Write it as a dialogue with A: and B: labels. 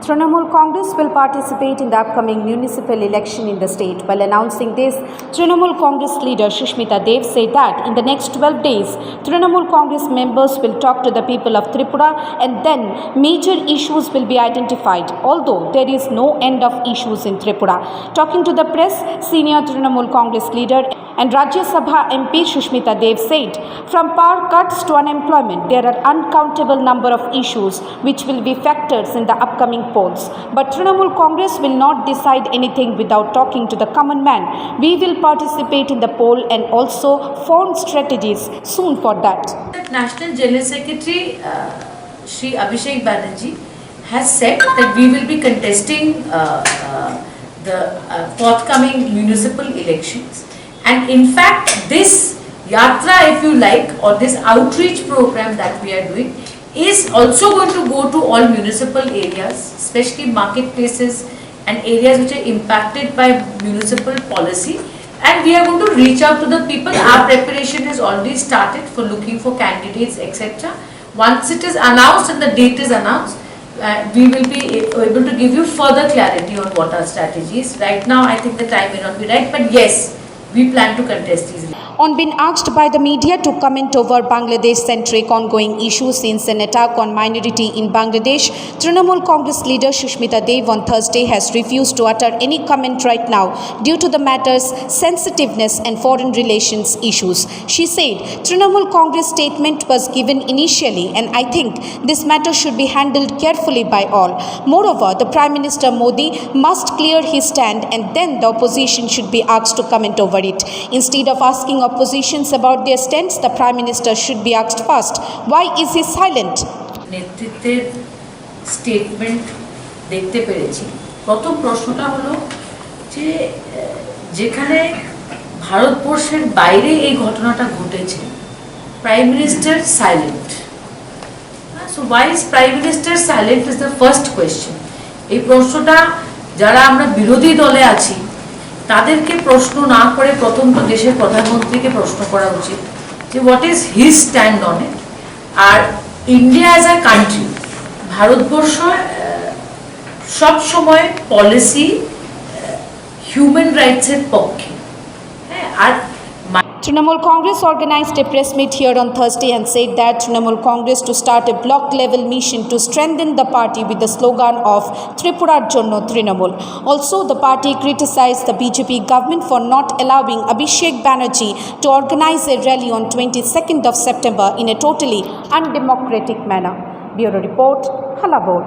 A: Trinamool Congress will participate in the upcoming municipal election in the state. While announcing this, Trinamool Congress leader Shushmita Dev said that in the next 12 days, Trinamool Congress members will talk to the people of Tripura and then major issues will be identified, although there is no end of issues in Tripura. Talking to the press, senior Trinamool Congress leader and Rajya Sabha MP Shushmita Dev said, from power cuts to unemployment, there are uncountable number of issues which will be factors in the upcoming polls. But Trinamool Congress will not decide anything without talking to the common man. We will participate in the poll and also form strategies soon for that.
B: National General Secretary Shri Abhishek Banerjee has said that we will be contesting the forthcoming municipal elections. And in fact, this Yatra, if you like, or this outreach program that we are doing is also going to go to all municipal areas, especially marketplaces and areas which are impacted by municipal policy. And we are going to reach out to the people. Our preparation has already started for looking for candidates, etc. Once it is announced and the date is announced, we will be able to give you further clarity on what our strategy is. Right now, I think the time may not be right, but yes, we plan to contest these.
A: On being asked by the media to comment over Bangladesh-centric ongoing issues since an attack on minority in Bangladesh, Trinamool Congress leader Shushmita Dev on Thursday has refused to utter any comment right now due to the matter's sensitiveness and foreign relations issues. She said, Trinamool Congress statement was given initially and I think this matter should be handled carefully by all. Moreover, the Prime Minister Modi must clear his stand and then the opposition should be asked to comment over it. Instead of asking oppositions about their stance, the Prime Minister should be asked first, why is he silent?
B: নেতৃত্বের statement দেখতে পেরেছি। প্রথম প্রশ্নটা হলো যে যেখানে ভারতবর্ষের বাইরে এই ঘটনাটা ঘটেছে, prime minister silent. So why is prime minister silent is the first question. এই প্রশ্নটা যারা আমরা বিরোধী দলে আছি তাদেরকে প্রশ্ন না করে প্রথম দেশের প্রধানমন্ত্রীকে প্রশ্ন করা উচিত যে what is his stand on it. আর India as a country, Bharatvarsha সব সময় পলিসি হিউম্যান রাইটসের পক্ষে। আর
A: Trinamool Congress organized a press meet here on Thursday and said that Trinamool Congress to start a block-level mission to strengthen the party with the slogan of Tripurar Jonno Trinamool. Also, the party criticized the BJP government for not allowing Abhishek Banerjee to organize a rally on 22nd of September in a totally undemocratic manner. Bureau Report, Halabod.